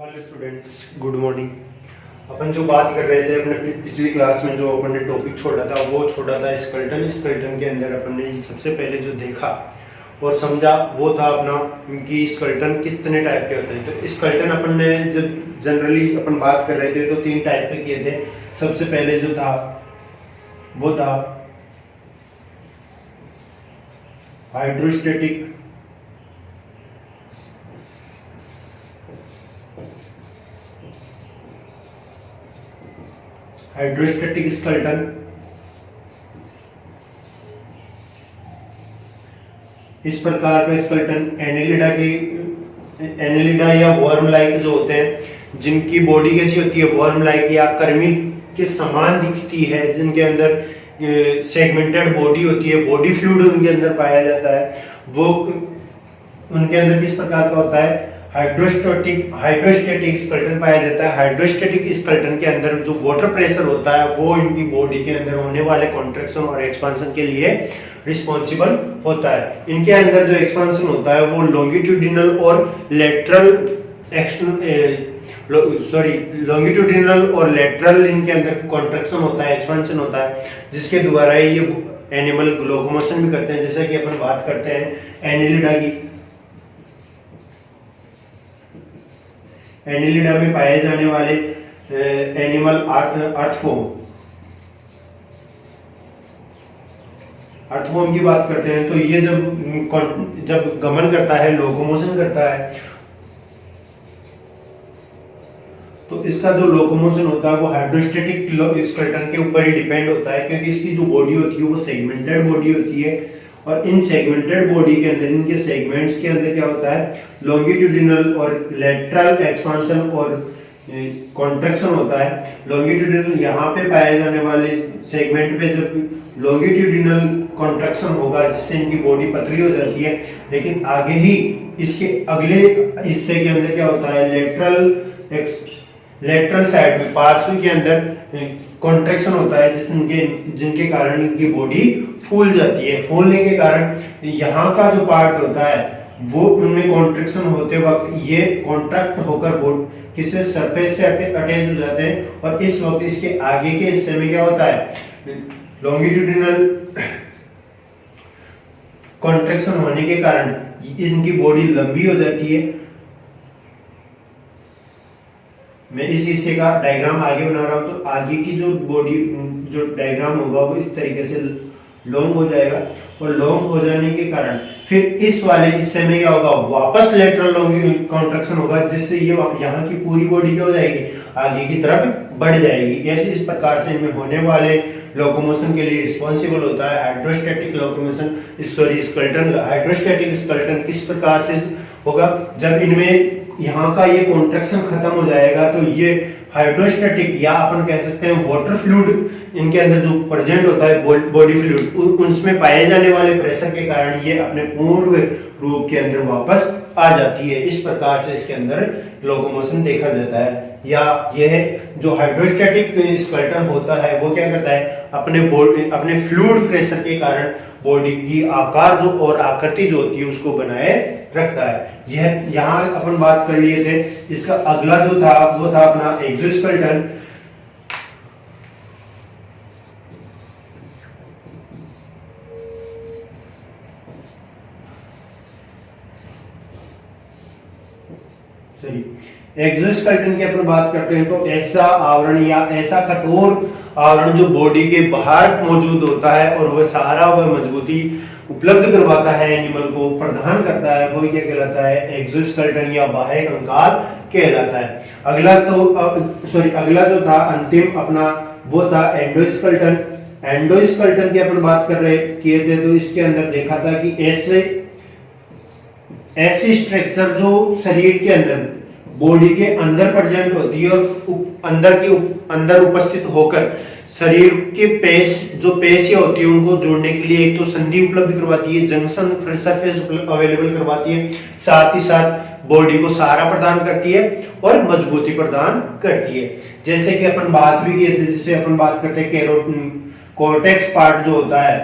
Hello students, good morning. अपन जो बात कर रहे थे अपने पिछली क्लास में, जो अपन ने टॉपिक छोड़ा था वो छोड़ा था स्केलेटन। स्केलेटन के अंदर अपन ने सबसे पहले जो देखा और समझा वो था अपना कि स्केलेटन कितने टाइप के होते हैं। तो स्केलेटन अपन ने जब जनरली अपन बात कर रहे थे तो 3 टाइप के किए थे। सबसे पहले जो था वो था हाइड्रोस्टेटिक, स्केलेटन। इस प्रकार का स्केलेटन एनेलिडा या वर्म लाइक जो होते हैं, जिनकी बॉडी कैसी होती है, वर्म लाइक या कर्मी के समान दिखती है, जिनके अंदर सेगमेंटेड बॉडी होती है, बॉडी फ्लूइड उनके अंदर पाया जाता है, वो उनके अंदर किस प्रकार का होता है, हाइड्रोस्टेटिक स्केलेटन पाया जाता है। हाइड्रोस्टेटिक स्केलेटन के अंदर जो वाटर प्रेशर होता है वो इनकी बॉडी के अंदर होने वाले कॉन्ट्रैक्शन और एक्सपांशन के लिए रिस्पॉन्सिबल होता है। इनके अंदर जो एक्सपांशन होता है वो लॉन्गिट्यूडिनल और लॉन्गिट्यूडिनल और लेटरल इनके अंदर कॉन्ट्रैक्शन होता है, एक्सपांशन होता है, जिसके द्वारा ये एनिमल लोकोमोशन भी करते हैं। जैसे कि अपन बात करते हैं एनेलिडा की। एनेलिडा में पाए जाने वाले एनिमल अर्थवॉर्म की बात करते हैं तो ये जब गमन करता है, लोकोमोशन करता है, तो इसका जो लोकोमोशन होता है वो हाइड्रोस्टेटिक स्केलेटन के ऊपर ही डिपेंड होता है, क्योंकि इसकी जो बॉडी होती है वो सेगमेंटेड बॉडी होती है। और इन सेगमेंटेड बॉडी के अंदर, इनके सेगमेंट्स के अंदर क्या होता है, लॉन्गिट्यूडिनल और लेटरल एक्सपांशन और कॉन्ट्रैक्शन होता है। लॉन्गिट्यूडिनल यहाँ पे पाए जाने वाले सेगमेंट पे जब लॉन्गिट्यूडिनल कॉन्ट्रैक्शन होगा जिससे इनकी बॉडी पतली हो जाती है, लेकिन आगे ही इसके अगले हिस्से के अंदर क्या होता है, लेटरल साइड में, पार्श्व के अंदर कॉन्ट्रैक्शन होता है जिनके कारण इनकी बॉडी फूल जाती है। फूलने के कारण यहाँ का जो पार्ट होता है वो उनमें कॉन्ट्रैक्शन होते वक्त ये कॉन्ट्रैक्ट होकर किसी सरफेस से अटैच हो जाते हैं, और इस वक्त इसके आगे के हिस्से में क्या होता है, लॉन्गिट्यूडिनल कॉन्ट्रैक्शन होने के कारण इनकी बॉडी लंबी हो जाती है। मैं इस हिस्से का डायग्राम आगे बना रहा हूं, तो आगे की जो बॉडी जो डायग्राम होगा वो इस तरीके से लॉन्ग हो जाएगा, और लॉन्ग हो जाने के कारण फिर इस वाले हिस्से में क्या होगा, वापस लेटरल कॉन्ट्रैक्शन होगा, जिससे ये यहाँ की पूरी बॉडी क्या हो जाएगी, आगे की तरफ बढ़ जाएगी। ऐसे इस प्रकार से इनमें होने वाले लोकोमोशन के लिए रिस्पॉन्सिबल होता है hydrostatic locomotion. Skeleton, hydrostatic skeleton किस प्रकार से होगा, जब इनमें यहाँ का ये कॉन्ट्रैक्शन खत्म हो जाएगा तो ये हाइड्रोस्टेटिक या अपन कह सकते हैं वाटर फ्लूइड इनके अंदर जो प्रेजेंट होता है, बॉडी फ्लूइड, उसमें पाए जाने वाले प्रेशर के कारण ये अपने पूर्व रूप के अंदर वापस आ जाती है। इस प्रकार से इसके अंदर लोकोमोशन देखा जाता है। या यह जो हाइड्रोस्टेटिक स्केलेटन होता है वो क्या करता है, अपने फ्लूइड प्रेशर के कारण बॉडी की आकार जो और आकृति जो होती है उसको बनाए रखता है। यह यहाँ अपन बात कर लिए थे। इसका अगला जो था वो था अपना एक्सोस्केलेटन। एक्सोस्केलेटन की अपन बात करते हैं तो ऐसा आवरण या ऐसा कठोर आवरण जो बॉडी के बाहर मौजूद होता है और वह सहारा व मजबूती उपलब्ध करवाता है, एनिमल को प्रदान करता है, वो क्या कहलाता है, एक्सोस्केलेटन या बाह्य कंकाल कहलाता है। अगला जो था अंतिम अपना वो था एंडोस्केलेटन। एंडोस्केलेटन की अपन बात किए थे तो इसके अंदर देखा था कि ऐसी स्ट्रक्चर जो शरीर के अंदर, बॉडी के अंदर प्रेजेंट होती है और अंदर उपस्थित होकर शरीर के जो पेशियां होती है उनको जोड़ने के लिए एक तो संधि उपलब्ध करवाती है, जंक्शन सरफेस अवेलेबल करवाती है, साथ ही साथ बॉडी को सहारा प्रदान करती है और मजबूती प्रदान करती है। जैसे कि अपन बात भी किए थे, जिसे अपन बात करते हैं कोर्टेक्स पार्ट जो होता है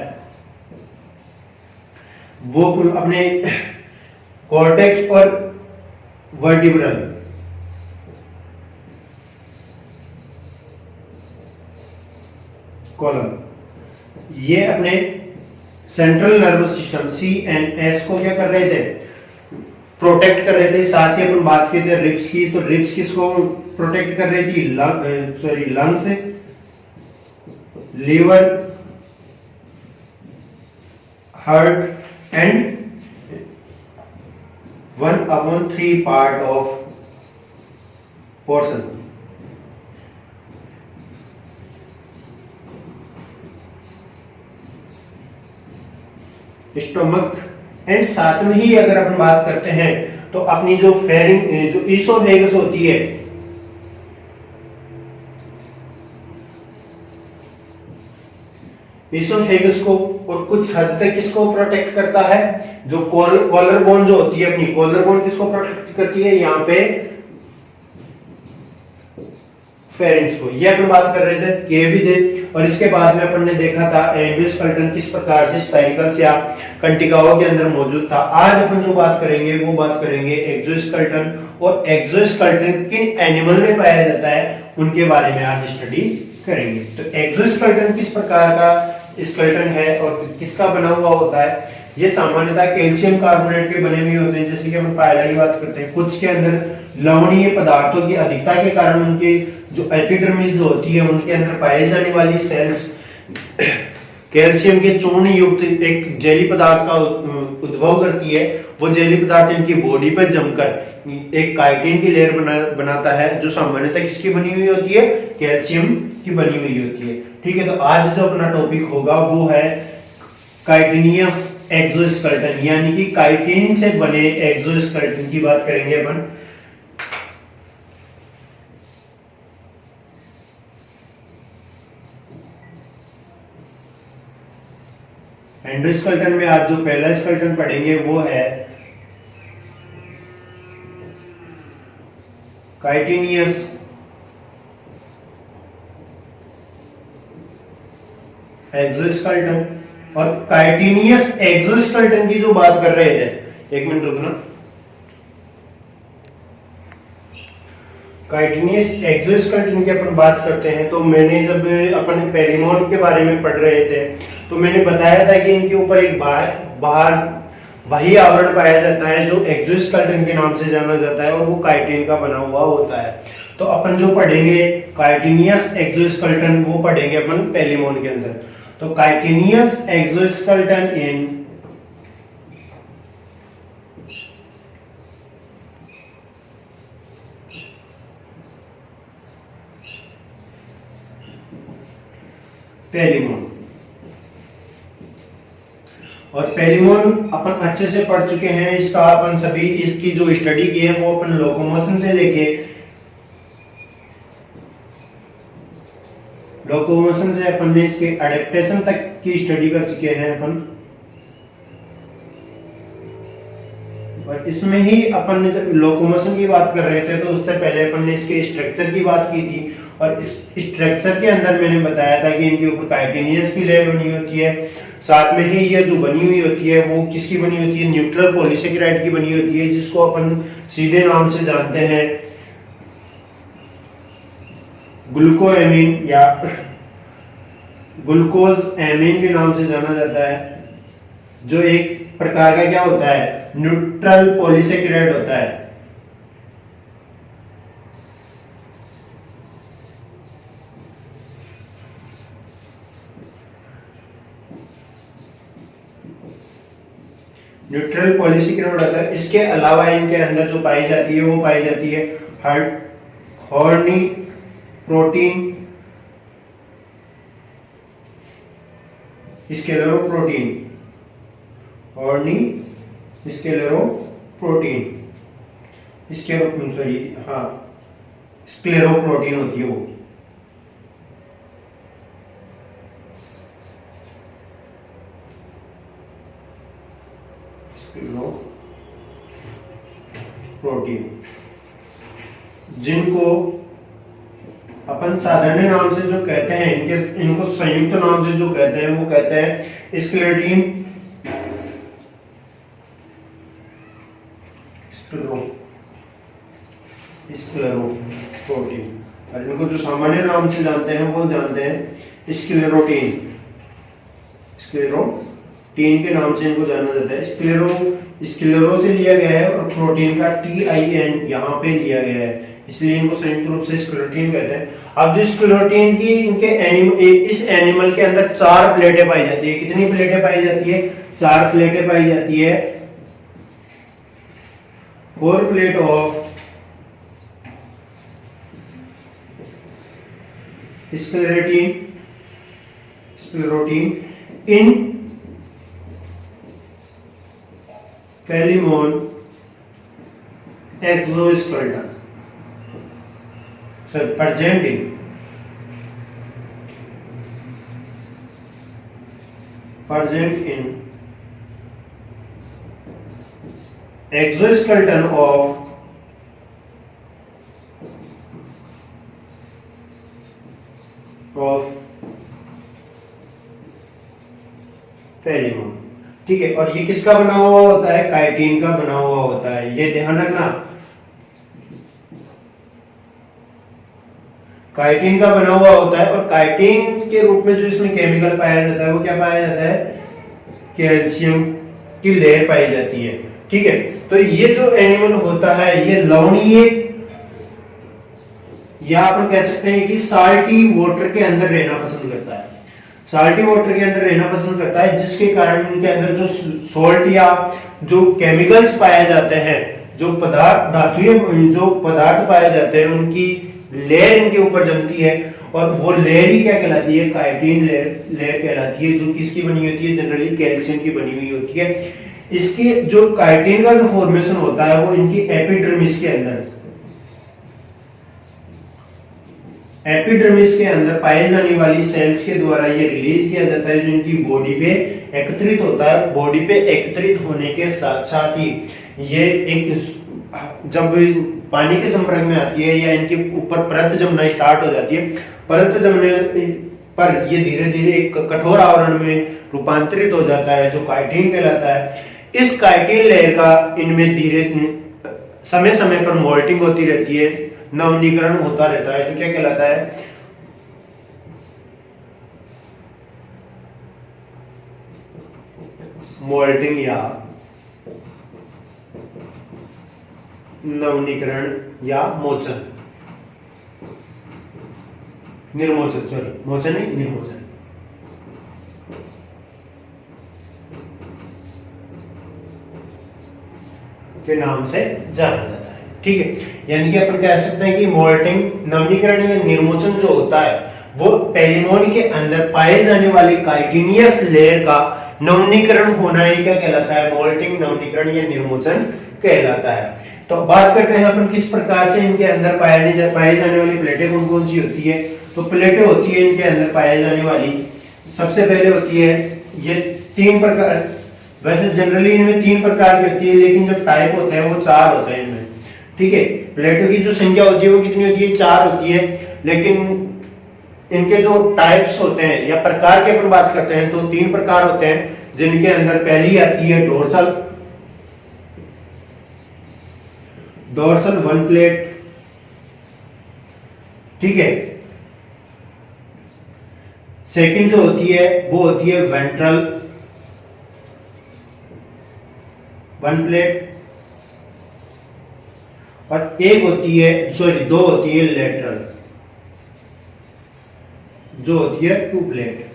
वो अपने कॉर्टेक्स और वर्टिब्रल कॉलम। ये अपने सेंट्रल नर्वस सिस्टम CNS को क्या कर रहे थे, प्रोटेक्ट कर रहे थे। साथ ही अपन बात की थी रिब्स की, तो रिब्स किसको प्रोटेक्ट कर रही थी, लंग से, liver, heart and 1/3 part of portion. Stomach and साथ में ही अगर अपन बात करते हैं तो अपनी जो फेरिंग जो ईसोफेगस होती है, ईसोफेगस को और कुछ हद तक किसको प्रोटेक्ट करता है, जो कॉलर बोन जो होती है, अपनी कॉलर बोन किसको प्रोटेक्ट करती है, यहाँ पे फेरिंग्स को। ये अपन बात कर रहे थे, ये भी थे। और इसके बाद में अपन ने देखा था एंडोस्केलेटन किस प्रकार से स्पाइरल्स या कंटिकाओं के अंदर मौजूद था। आज अपन जो बात करेंगे वो बात करेंगे एक्सोस्केलेटन, और एक्सोस्केलेटन किन एनिमल में पाया जाता है उनके बारे में आज स्टडी करेंगे। तो एक्सोस्केलेटन किस प्रकार का स्केलेटन है और किसका बना हुआ होता है। ये सामान्यतः कैल्शियम कार्बोनेट के बने हुए होते हैं, जैसे कि हम पहले ही बात करते हैं। कुछ के अंदर लवणीय पदार्थों की अधिकता के कारण उनके जो एपिडर्मिस जो होती है उनके अंदर पाई जाने वाली सेल्स कैल्शियम के चूर्ण युक्त एक जेली पदार्थ का उद्भव करती है। वो जेली पदार्थ इनकी बॉडी पर जमकर एक काइटिन की लेयर बनाता है, जो सामान्यतः किसकी बनी हुई होती है, कैल्शियम की बनी हुई होती है। ठीक है, तो आज जो अपना टॉपिक होगा वो है काइटिनियस एक्सोस्केलेटन, यानी कि काइटिन से बने एक्सोस्केलेटन की बात करेंगे अपन। एंडोस्केलेटन में आज जो पहला स्केलेटन पढ़ेंगे वो है काइटिनियस एक्सोस्केलेटन। और काइटिनियस एक्सोस्केलेटन की जो बात कर रहे थे, एक मिनट रुकना। काइटिनियस एक्सोस्केलेटन की अपन बात करते हैं तो मैंने जब अपन पेरिमोन के बारे में पढ़ रहे थे तो मैंने बताया था कि इनके ऊपर एक बाहर वही आवरण पाया जाता है जो एक्सोस्केलेटन के नाम से जाना जाता है, और वो काइटिन का बना हुआ होता है। तो अपन जो पढ़ेंगे काइटिनियस एक्सोस्केलेटन वो पढ़ेंगे अपन पेरिमोन के अंदर। तो काइटिनियस एक्सोस्केलेटन इन पेरिमोन। और पेरिमोन अपन अच्छे से पढ़ चुके हैं, इसका अपन सभी इसकी जो स्टडी की है वो अपन लोकोमोशन से लेके अपन ने इसके एडेप्टेशन तक की स्टडी कर चुके हैं अपन। और इसमें ही अपन ने जब लोकोमोशन की बात कर रहे थे तो उससे पहले अपन ने इसके स्ट्रक्चर की बात की थी, और इस स्ट्रक्चर के अंदर मैंने बताया था कि इनके ऊपर काइटिनियस की लेयर बनी होती है। साथ में ही ये जो बनी हुई होती है वो किसकी बनी होती है, न्यूट्रल पॉलीसेकेराइड की बनी होती है, जिसको अपन सीधे नाम से जानते हैं ग्लूकोएमीन या ग्लूकोज एमीन के नाम से जाना जाता है, जो एक प्रकार का क्या होता है, न्यूट्रल पॉलीसेकेराइड होता है। न्यूट्रल पॉलीसेकेराइड होता है। इसके अलावा इनके अंदर जो पाई जाती है वो पाई जाती है हॉर्नी प्रोटीन, स्क्लेरोप्रोटीन, हॉर्नी स्क्लेरोप्रोटीन, स्क्लेरोप्रोटीन होती है वो। प्रोटीन जिनको अपन साधारण नाम से जो कहते हैं, इनको संयुक्त नाम से जो कहते हैं वो कहते हैं स्क्लेरोटीन, स्क्लेरोप्रोटीन। और इनको जो सामान्य नाम से जानते हैं वो जानते हैं स्क्लेरोटीन। स्क्लेरोटीन के नाम से इनको जाना जाता है। स्क्लेरो से लिया गया है और प्रोटीन का TIN यहाँ पे लिया गया है, इसलिए इनको संयुक्त रूप से स्क्लेरोटीन कहते हैं। अब जो स्क्लेरोटीन की इस एनिमल के अंदर 4 प्लेटें पाई जाती है। कितनी प्लेटें पाई जाती है? 4 प्लेटें पाई जाती है। 4 plate of sclerotin in Palaemon exoskeleton, present in exoskeleton of Palaemon. ठीक है, और ये किसका बना हुआ होता है? काइटिन का बना हुआ होता है, ये ध्यान रखना। काइटिन का बना हुआ होता है और काइटिन के रूप में जो इसमें केमिकल पाया जाता है वो क्या पाया जाता है? कैल्शियम की लेयर पाई जाती है। ठीक है, तो ये जो एनिमल होता है ये लवणीय, या अपन कह सकते हैं कि साल्टी वाटर के अंदर रहना पसंद करता है। साल्टी वाटर के अंदर रहना पसंद करता है, जिसके कारण इनके अंदर जो सॉल्ट या जो केमिकल्स पाए जाते हैं, जो पदार्थ धातुएं जो पदार्थ पाए जाते हैं उनकी लेयर इनके ऊपर जमती है और वो लेयर ही क्या कहलाती है? काइटिन लेयर कहलाती है, जो किसकी बनी होती है? जनरली कैल्शियम की बनी हुई होती है। इसकी जो काइटिन का जो फॉर्मेशन होता है वो इनकी एपिडर्मिस के अंदर पाए जाने वाली सेल्स के द्वारा ये रिलीज किया जाता है, जो इनकी बॉडी पे एकत्रित होता है। बॉडी पे एकत्रित होने के साथ साथ ही ये एक जब पानी के संपर्क में आती है या इनके ऊपर परत जमना स्टार्ट हो जाती है, परत जमने पर ये धीरे धीरे एक कठोर आवरण में रूपांतरित हो जाता है, जो काइटिन कहलाता है। इस काइटिन लेयर का इनमें धीरे समय समय पर मोल्टिंग होती रहती है, नवनीकरण होता रहता है, जो क्या कहलाता है? मोल्टिंग या नवनीकरण या मोचन, निर्मोचन, सॉरी मोचन नहीं, निर्मोचन के नाम से जाना जाता है। ठीक है, यानी कि अपन कह सकते हैं कि मोल्टिंग, नवनीकरण या निर्मोचन जो होता है वो पैलिमोन के अंदर पाए जाने वाली काइटिनियस लेयर का नवनीकरण होना ही क्या कहलाता है? मोल्टिंग, नवनीकरण या निर्मोचन कहलाता है। तो बात करते हैं अपन किस प्रकार से इनके अंदर पाए जाने वाली प्लेटें कौन कौन सी होती है। तो प्लेटें होती है इनके अंदर पाए जाने वाली, सबसे पहले होती है ये 3 प्रकार, वैसे जनरली इनमें 3 प्रकार की होती है, लेकिन जो टाइप होते हैं वो 4 होते हैं इनमें। ठीक है, प्लेटों की जो संख्या होती है वो कितनी होती है? 4 होती है, लेकिन इनके जो टाइप्स होते हैं या प्रकार की अपन बात करते हैं तो 3 प्रकार होते हैं, जिनके अंदर पहली आती है डोर्सल 1 प्लेट। ठीक है, सेकंड जो होती है वो होती है वेंट्रल 1 प्लेट, और एक होती है, सॉरी 2 होती है लेटरल, जो होती है 2 प्लेट।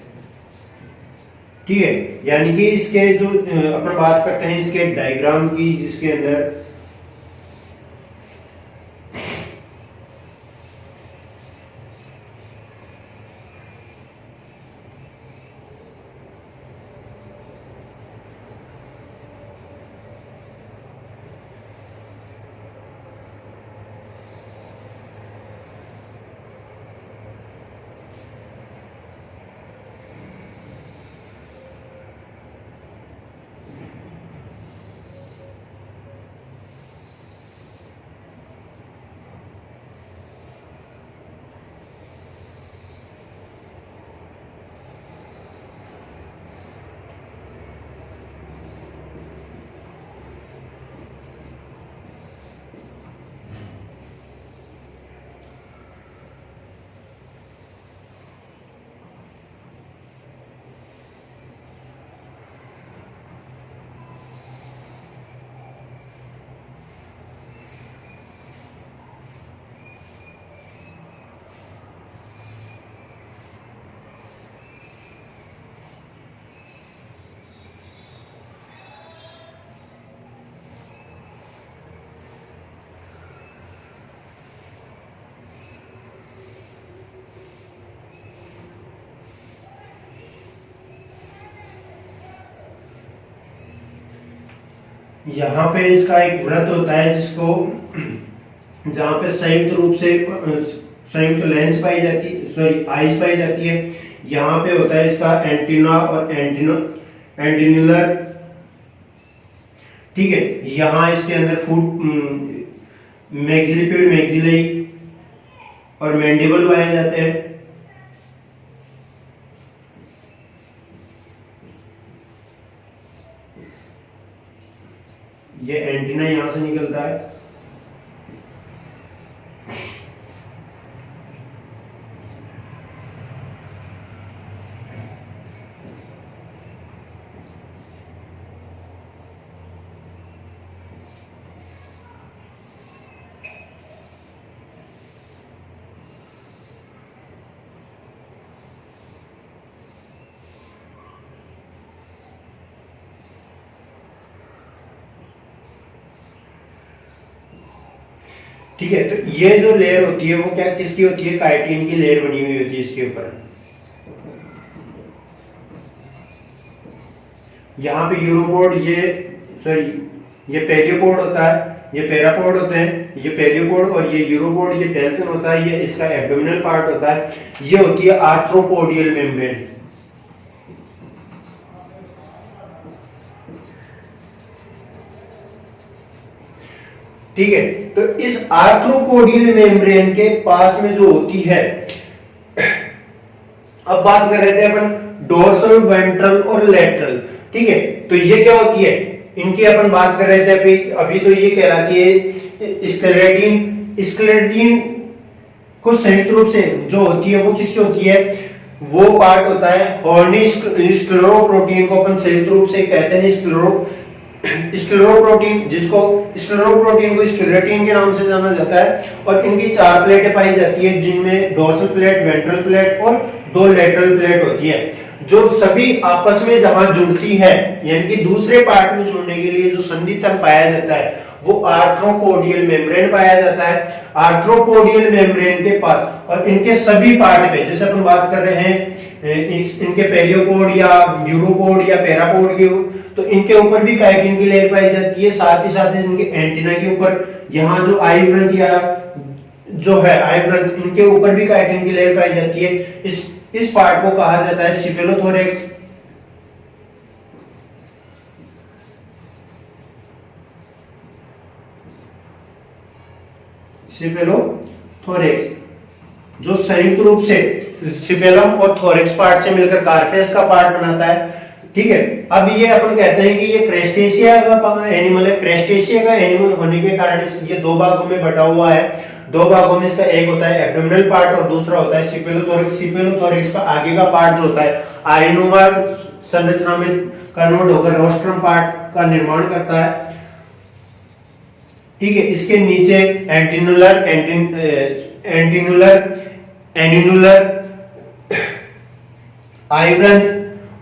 ठीक है, यानी कि इसके जो अपन बात करते हैं इसके डायग्राम की, जिसके अंदर यहाँ पे इसका एक वृत्त होता है जिसको, जहाँ पे संयुक्त रूप से संयुक्त लेंस पाई जाती है, सॉरी आइज पाई जाती है। यहाँ पे होता है इसका एंटीना और एंटीन्यूलर, ठीक है। यहाँ इसके अंदर फूट मैक्सिलिपिड, मैक्सिलाई और मैंडिबल पाए जाते हैं। ये एंटीना यहां से निकलता है। ठीक है, तो ये जो लेयर होती है वो क्या किसकी होती है, काइटिन की लेयर बनी हुई होती है इसके ऊपर। यहाँ पे यूरोपोड, ये सॉरी ये पेरियोपोड होता है, ये पैरापोड होते हैं, ये पेरियोपोड, और ये यूरोपोड, ये टेल्सन होता है, ये इसका एब्डोमिनल पार्ट होता है। ये होती है आर्थ्रोपोडियल मेम्ब्रेन। ठीक है, तो इस आर्थ्रोपोडियल मेम्ब्रेन के पास में जो होती है, अब बात कर रहे थे अपन डोर्सल, वेंट्रल और लेटरल। ठीक है, तो ये क्या होती है, इनकी अपन बात कर रहे थे अभी तो ये कहलाती है स्केलेटिन। स्केलेटिन को संयुक्त रूप से जो होती है वो किसकी होती है, वो पार्ट होता है हॉर्नी स्क्लेरोप्रोटीन को अपन संयुक्त रूप से कहते हैं स्क्लेरोप्रोटीन, जिसको स्क्लेरोप्रोटीन को स्केलेटिन के नाम से जाना जाता है। और इनकी 4 प्लेटें पाई जाती है, जिनमें डोर्सल प्लेट, वेंट्रल प्लेट और 2 लेटरल प्लेट होती है, जो सभी आपस में जहां जुड़ती है, यानी कि दूसरे पार्ट में जुड़ने के लिए जो संधि तल पाया जाता है वो आर्थ्रोपोडियल मेम्ब्रेन पाया जाता है। आर्थ्रोपोडियल मेम्ब्रेन के पास और इनके सभी पार्ट पे, जैसे अपन बात कर रहे हैं इनके पेरियोपोड या यूरोपोड या पैरापोड की, तो इनके ऊपर भी काइटिन की लेयर पाई जाती है। साथ ही इनके एंटीना के ऊपर यहाँ जो आई वृत्त या जो है आई वृत्त, इनके ऊपर भी काइटिन की लेयर पाई जाती है। इस पार्ट को कहा जाता है सिफेलोथोरेक्स। सिफेलोथोरेक्स जो संयुक्त रूप से सिफेलम और थोरेक्स पार्ट से मिलकर कार्पेस का पार्ट बनाता है। ठीक है, अब ये अपन कहते हैं कि ये क्रेस्टेशिया का एनिमल है। क्रेस्टेशिया का एनिमल होने के कारण ये 2 भागों में बटा हुआ है। 2 भागों में इसका एक होता है एब्डोमिनल पार्ट और दूसरा होता है सिफेलोथोरेक्स। सिफेलोथोरेक्स का आगे का पार्ट जो होता है आयनुमा संरचना में कन्वर्ट होकर रोस्ट्रम पार्ट का निर्माण करता है। ठीक है, इसके नीचे एंटीनुलर आइव्रंथ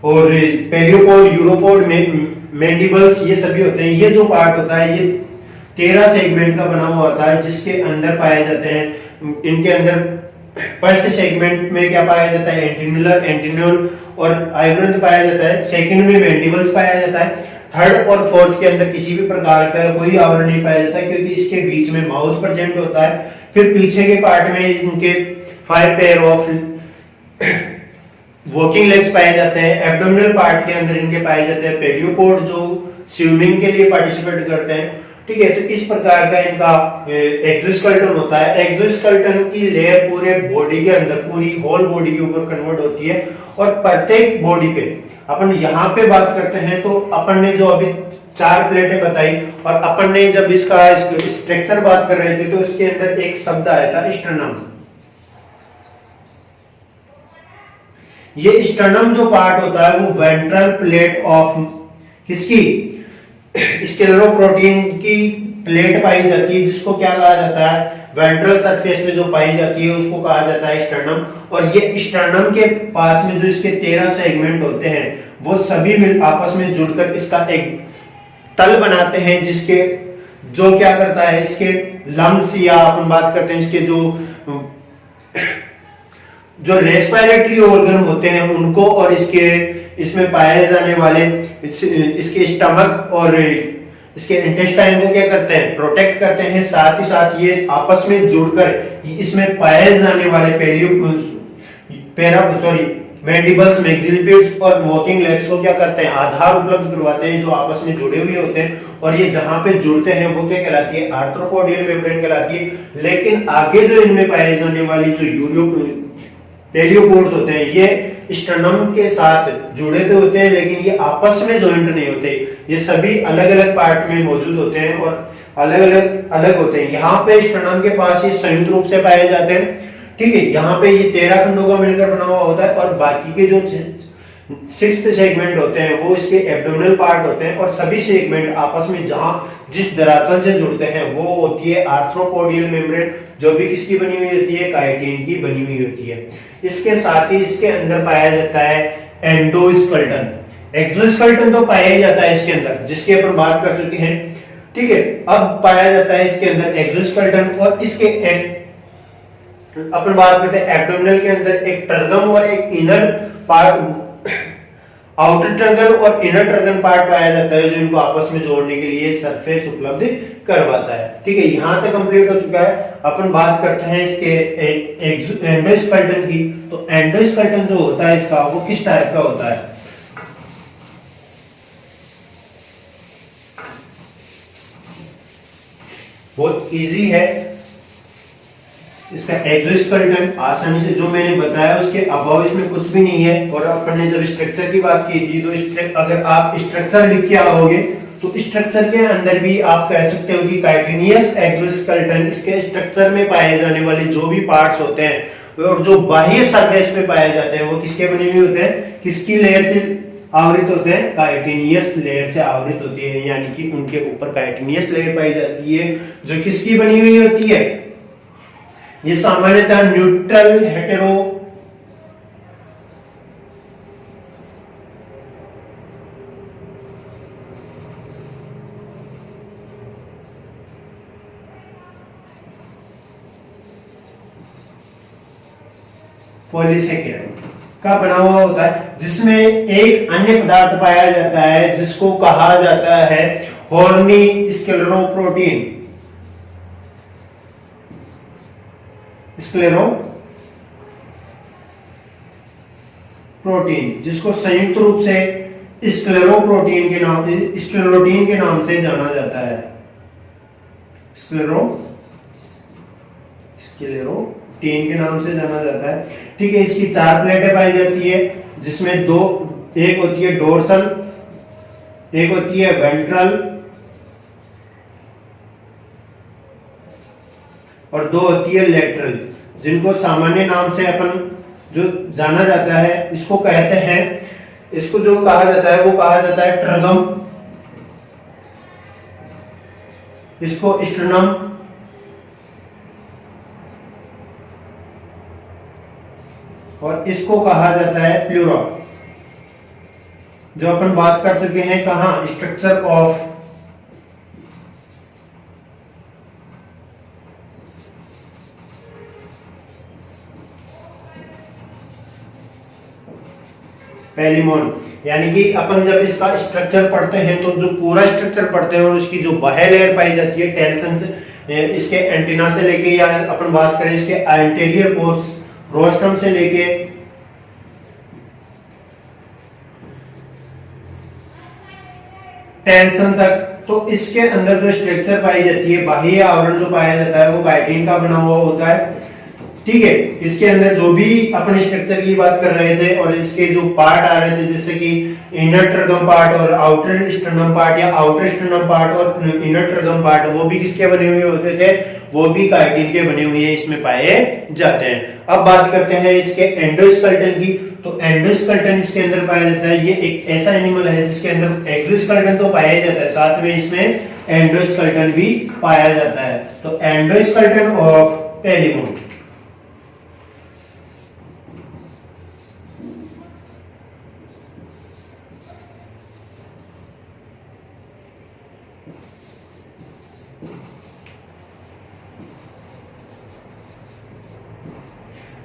और पेरियोपोड, यूरोपोड, मैंडिबल्स, ये सभी होते हैं। ये जो पार्ट होता है ये 13 सेगमेंट का बना हुआ होता है, जिसके अंदर पाए जाते हैं, इनके अंदर फर्स्ट सेगमेंट में क्या पाया जाता है, एंटीन्यूल और आइव्रंथ पाया जाता है। सेकंड में मैंडिबल्स पाया जाता है। थर्ड और फोर्थ के अंदर किसी भी प्रकार का कोई आवरण नहीं पाया जाता, क्योंकि इसके बीच में माउथ प्रेजेंट होता है। फिर पीछे के पार्ट में इनके 5 पेयर ऑफ वॉकिंग लेग्स पाए जाते हैं। एब्डोमिनल पार्ट के अंदर इनके पाए जाते हैं पेरियोपोड, जो स्विमिंग के लिए पार्टिसिपेट करते हैं। ठीक है, तो इस प्रकार का इनका एक्सोस्केलेटन होता है। एक्सोस्केलेटन की लेयर पूरे बॉडी के अंदर, पूरी होल बॉडी के ऊपर कन्वर्ट होती है, और प्रत्येक बॉडी पे अपन यहाँ पे बात करते हैं तो अपन ने जो अभी 4 प्लेटें बताई, और अपन ने जब इसका स्ट्रक्चर बात कर रहे थे तो इसके अंदर एक शब्द आया था स्टर्नम। ये स्टर्नम जो पार्ट होता है वो वेंट्रल प्लेट ऑफ किसकी, स्क्लेरोप्रोटीन की प्लेट पाई जाती है, जिसको क्या कहा जाता है, वेंट्रल सरफेस में जो पाई जाती है उसको कहा जाता है स्टर्नम। और ये स्टर्नम के पास में जो इसके 13 सेगमेंट होते हैं वो सभी मिल आपस में जुड़कर इसका एक तल बनाते हैं, जिसके जो क्या करता है, इसके लंग्स या अपन बात करते हैं इसके जो रेस्पिरेटरी ऑर्गन होते हैं उनको, और इसमें पाए जाने वाले इसके स्टमक और इसके इंटेस्टाइन को क्या करते हैं, प्रोटेक्ट करते हैं, साथ ही साथ ये आपस में जुड़कर इसमें पाए जाने वाले मैंडिबल्स, मैक्सिलिपिड्स और वॉकिंग लेग्स को क्या करते हैं, आधार उपलब्ध करवाते हैं जो आपस में जुड़े हुए होते हैं, और ये जहां पे जुड़ते हैं वो क्या कहलाती है, आर्थ्रोपोडियल मेम्ब्रेन कहलाती है। लेकिन आगे जो इनमें पाए जाने वाली जो टेलियोपोड्स होते हैं ये स्टर्नम के साथ जुड़े तो होते हैं लेकिन ये आपस में जॉइंट नहीं होते, ये सभी अलग अलग पार्ट में मौजूद होते हैं और अलग होते हैं। यहाँ पे स्टर्नम के पास ये संयुक्त रूप से पाए जाते हैं, ठीक है। यहाँ पे ये 13 खंडों का मिलकर बना हुआ होता है और बाकी के जो 6th सेगमेंट होते हैं वो इसके एब्डोमिनल पार्ट होते हैं, और सभी सेगमेंट आपस में जहां जिस धरातल से जुड़ते हैं वो होती है आर्थ्रोपोडियल मेम्ब्रेन, जो भी किसकी बनी हुई होती है, काइटिन की बनी हुई होती है। इसके साथ ही इसके अंदर पाया जाता है एंडोस्केलेटन। एक्सोस्केलेटन तो पाया ही जाता है इसके अंदर, जिसके अपन बात कर चुके हैं, ठीक है। अब पाया जाता है इसके अंदर एक्सोस्केलेटन, और इसके अपन बात करते हैं एब्डोमिनल के अंदर एक टर्गम और एक इनर पार्ट, आउटर टर्गन और इनर टर्गन पार्ट पाया जाता है जो इनको आपस में जोड़ने के लिए सरफेस उपलब्ध करवाता है, ठीक है। यहां तक कंप्लीट हो चुका है। अपन बात करते हैं इसके एंडोस्केलेटन की। तो एंडोस्केलेटन जो होता है इसका वो किस टाइप का होता है, बहुत इजी है इसका एक्सोस्केलेटन, आसानी से जो मैंने बताया उसके अभाव इसमें कुछ भी नहीं है। और अपन ने जब स्ट्रक्चर की बात की थी तो अगर आप स्ट्रक्चर लिख के आओगे तो स्ट्रक्चर के अंदर भी आप कह सकते हो कि काइटिनियस एक्सोस्केलेटन इसके स्ट्रक्चर में पाए जाने वाले जो भी पार्ट्स होते हैं और जो बाह्य सरफेस पे पाए जाते हैं वो किसके बने हुए होते हैं, किसकी लेयर से आवृत होते हैं, काइटिनियस लेयर से आवृत होती है, यानी कि उनके ऊपर काइटिनियस लेयर पाई जाती है जो किसकी बनी हुई होती है, ये सामान्यतः न्यूट्रल हेटेरो पॉलीसेकेराइड का बना हुआ होता है, जिसमें एक अन्य पदार्थ पाया जाता है जिसको कहा जाता है हॉर्नी स्क्लेरोप्रोटीन, प्रोटीन, जिसको संयुक्त रूप से स्क्लेरोप्रोटीन के नाम से जाना जाता है। स्क्लेरोटीन के नाम से जाना जाता है, ठीक है। इसकी 4 प्लेटें पाई जाती है, जिसमें एक होती है डोर्सल, एक होती है वेंट्रल और 2 होती है लेटरल, जिनको सामान्य नाम से अपन जो जाना जाता है इसको कहते हैं, इसको जो कहा जाता है वो कहा जाता है ट्रगम, इसको स्टर्नम, और इसको कहा जाता है प्लूरा, जो अपन बात कर चुके हैं कहां, स्ट्रक्चर ऑफ पेलिमोन। यानी कि अपन जब इसका स्ट्रक्चर पढ़ते हैं तो जो पूरा स्ट्रक्चर पढ़ते हैं और उसकी जो बाह्य लेयर पाई जाती है टेल्सन से, इसके एंटीना से लेके, या अपन बात करें इसके एंटीरियर रोस्ट्रम से लेके टेल्सन तक, तो इसके अंदर जो स्ट्रक्चर पाई जाती है, बाह्य आवरण जो पाया जाता है वो काइटिन का बना हुआ होता है, ठीक है। इसके अंदर जो भी अपन स्ट्रक्चर की बात कर रहे थे और इसके जो पार्ट आ रहे थे जैसे कि इनर ट्रगम पार्ट और आउटर स्टर्नम पार्ट, या आउटर स्टर्नम पार्ट और इनर ट्रगम पार्ट, वो भी किसके बने हुए होते थे, वो भी काइटिन के बने हुए इसमें पाए जाते हैं। अब बात करते हैं इसके एंडोस्केलेटन की। तो एंडोस्केलेटन इसके अंदर पाया जाता है, ये एक ऐसा एनिमल है जिसके अंदर एक्सोस्केलेटन तो पाया जाता है, साथ में इसमें एंडोस्केलेटन भी पाया जाता है। तो एंडोस्केलेटन ऑफ पेलिमोन,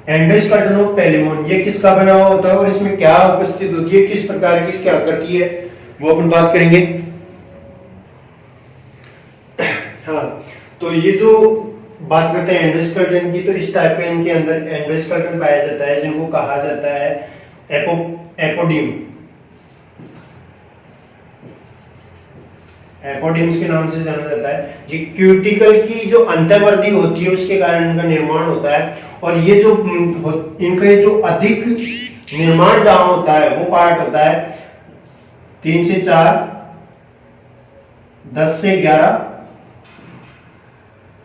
एंडोस्केलेटन ऑफ पेलिमोन, ये किसका बना हुआ होता है और इसमें क्या उपस्थित होती है, किस प्रकार की इसकी आकृति है, वो अपन बात करेंगे। ये जो बात करते हैं एंडोस्केलेटन की, तो इस टाइप का इनके अंदर एंडोस्केलेटन पाया जाता है जिनको कहा जाता है एपोडिम। एपोडिम्स के नाम से जाना जाता है। ये क्यूटिकल की जो अंतर्वर्ती होती है उसके कारण इनका निर्माण होता है। और ये जो इनका जो अधिक निर्माण जहां होता है वो पार्ट होता है 3 से 4, 10 से 11,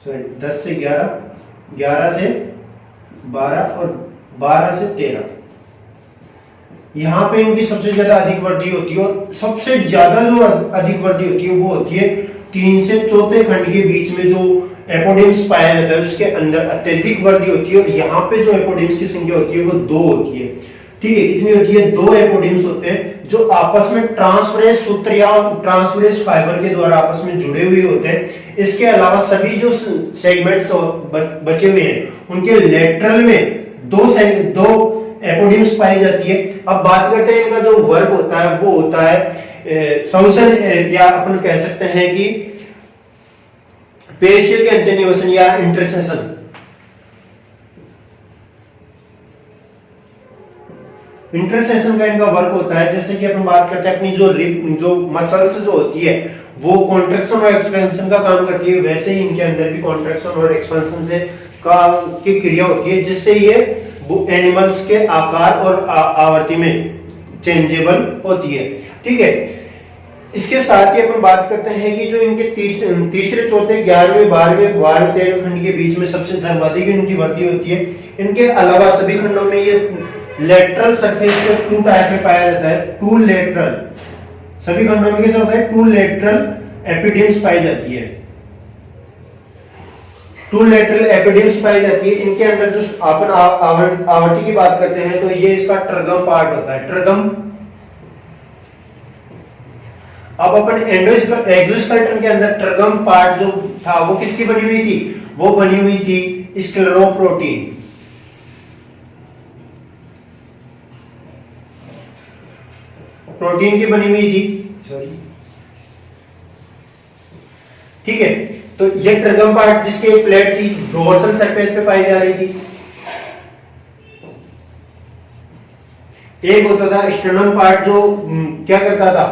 सॉरी 10 से 11, 11 से 12 और 12 से 13। यहाँ पे इनकी सबसे ज्यादा अधिक वृद्धि होती है। और सबसे ज्यादा जो अधिक वृद्धि होती है वो होती है 3 से 4 खंड के बीच में जो एपोडिम्स पाया जाता है उसके अंदर अत्यधिक वृद्धि होती है। और यहाँ पे जो एपोडिम्स की संख्या होती है वो 2 होती है। ठीक है, कितनी होती है? 2 एपोडिम्स होते हैं जो आपस में ट्रांसफरेंस सूत्र या ट्रांसफरेंस फाइबर के द्वारा आपस में जुड़े हुए होते हैं। इसके अलावा सभी जो सेगमेंट्स बचे हुए हैं उनके लेटरल में दो एपोडिम्स पाई जाती है। अब बात करते हैं इनका जो वर्क होता है वो होता है संवसन, या अपन कह सकते हैं कि पेशियों के अंतर्निवेशन या इंटरसेशन। इंटरसेशन का इनका वर्क होता है। जैसे कि अपन बात करते हैं अपनी जो मसल्स जो होती है वो कॉन्ट्रैक्शन और एक्सपेंशन का काम करती है, वैसे ही इनके अंदर भी कॉन्ट्रैक्शन और एक्सपेंशन से की क्रिया होती है जिससे ये एनिमल्स के आकार और आवृत्ति में चेंजेबल होती है। ठीक है, इसके साथ ही अपन बात करते हैं कि जो इनके तीसरे, चौथे, 11वें, 12वें, 13वें खंड के बीच में सबसे सर्वाधिक इनकी वृद्धि होती है। इनके अलावा सभी खंडों में ये लेटरल सरफेस पे 2 टाइप में पाया जाता है। 2 लेटरल, सभी खंडों में कैसा होता है? 2 लेटरल एपिडिम्स पाई जाती है। 2 लेटरल एपिडिम्स पाई जाती है। इनके अंदर जो अपन आवृत्ति की बात करते हैं तो ये इसका ट्रगम पार्ट होता है। ट्रगम। अब अपन एक्सोस्केलेटन के अंदर ट्रगम पार्ट जो था वो किसकी बनी हुई थी? वो बनी हुई थी स्क्लेरोप्रोटीन। प्रोटीन की बनी हुई थी, सॉरी। ठीक है, तो ये ट्रगम पार्ट जिसके एक प्लेट थी डोर्सल सरफेस पे पाई जा रही थी। एक होता था स्टर्नम पार्ट जो क्या करता था,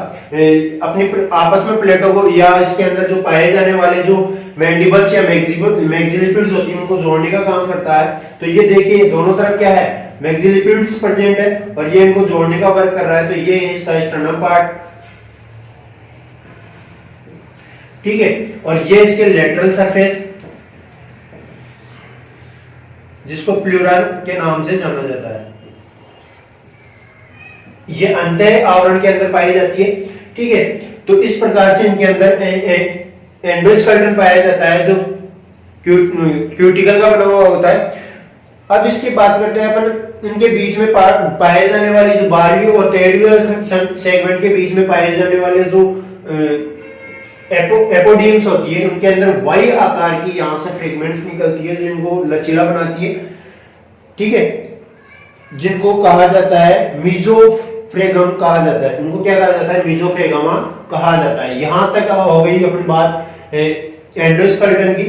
अपनी आपस में प्लेटों को या इसके अंदर जो पाए जाने वाले जो मैंडिबल्स या मैक्सिलिपिड्स होती हैं उनको जोड़ने का काम करता है। तो ये देखिए दोनों तरफ क्या है? मैक्सिलिपिड्स प्रेजेंट है और ये इनको जोड़ने का वर्क कर रहा है। तो ये है इसका स्टर्नम पार्ट। ठीक है, और ये इसके लेटरल सरफेस जिसको प्लूरल के नाम से जाना जाता है। ये अंतः आवरण के अंदर पाई जाती है। ठीक है, तो इस प्रकार से इनके अंदर एंडोस्केलेटन पाया जाता है जो क्यूटिकल का बना हुआ होता है। अब इसकी बात करते हैं अपन इनके बीच में पाए जाने वाली जो 12वीं और 13वीं सेगमेंट के बीच में पाए जाने वाले जो एपोडिम्स होती है उनके अंदर वाई आकार की यहां से फ्रेगमेंट्स निकलती है जिनको लचीला बनाती है। ठीक है, जिनको कहा जाता है मीजोफ्रेगम कहा जाता है। उनको क्या कहा जाता है? मीजोफ्रेगमा कहा जाता है। यहां तक हो गई अपनी बात एंडोस्केलेटन की।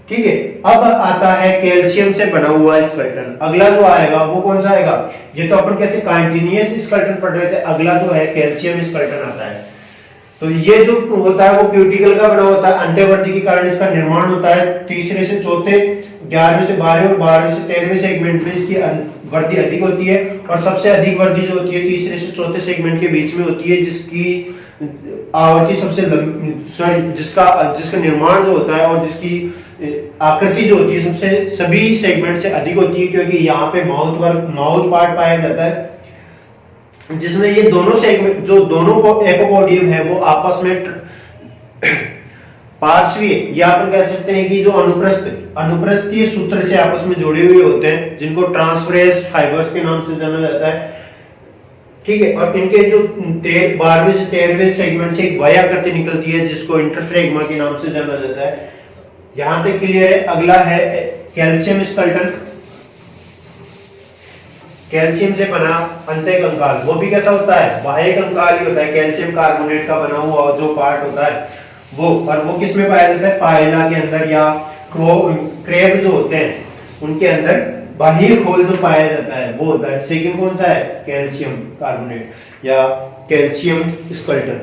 ठीक है, अब आता है कैल्शियम से बना हुआ स्केलेटन। अगला जो आएगा वो कौन सा आएगा? ये तो अपन कैसे कंटीन्यूअस स्केलेटन पढ़ रहे थे, अगला जो है कैल्शियम स्केलेटन आता है। तो ये जो होता है वो क्यूटिकल का बना होता है। अंत्यवर्ती के कारण इसका निर्माण होता है। तीसरे से चौथे, 11वें से 12वें और 12वें से 13वें सेगमेंट में इसकी वृद्धि अधिक होती है। और सबसे अधिक वृद्धि जो होती है तीसरे से चौथे सेगमेंट के बीच में होती है, जिसकी आवृत्ति सबसे सॉरी जिसका निर्माण जो होता है और जिसकी आकृति जो होती है सबसे सभी सेगमेंट से अधिक होती है, क्योंकि यहाँ पे माउथ पार्ट पाया जाता है जिसमें ये दोनों सेगमेंट जो दोनों एपोपोडियम है वो आपस में पार्श्वीय या अपन कह सकते हैं कि जो अनुप्रस्थीय सूत्र से आपस में जुड़े हुए होते हैं जिनको ट्रांसफरेंस फाइबर्स के नाम से जाना जाता है। ठीक है, और इनके जो 12वें से 13वें सेगमेंट से एक वाई आकृति निकलती है जिसको इंटरफ्रेगमा के नाम से जाना जाता है। यहां तक क्लियर है। अगला है कैल्शियम स्केलेटन। कैल्शियम से बना अंतः कंकाल, वो भी कैसा होता है? बाह्य कंकाल ही होता है। कैल्शियम कार्बोनेट का बना हुआ जो पार्ट होता है और वो किस में पाया जाता है, पायला के अंदर, या क्रेब जो होते हैं उनके अंदर बाह्य खोल जो पाया जाता है वो होता है। सेकंड कौन सा है, कैल्शियम कार्बोनेट या कैल्शियम स्केलेटन।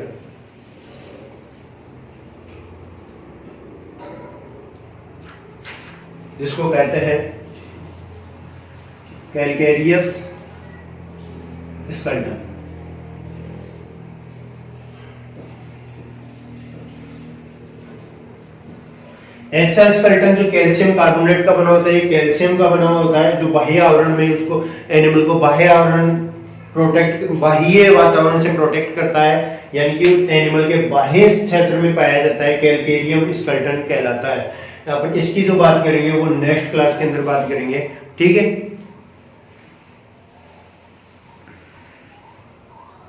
जिसको कहते हैं कैल्केरियस स्केलेटन। ऐसा स्केलेटन जो कैल्शियम कार्बोनेट का बना होता है, कैल्शियम का बना होता है, जो बाह्य आवरण में उसको एनिमल को बाह्य वातावरण से प्रोटेक्ट करता है, यानी कि एनिमल के बाह्य क्षेत्र में पाया जाता है, कैल्केरियम स्केलेटन कहलाता है। अपन इसकी जो बात करेंगे वो नेक्स्ट क्लास के अंदर बात करेंगे, ठीक है।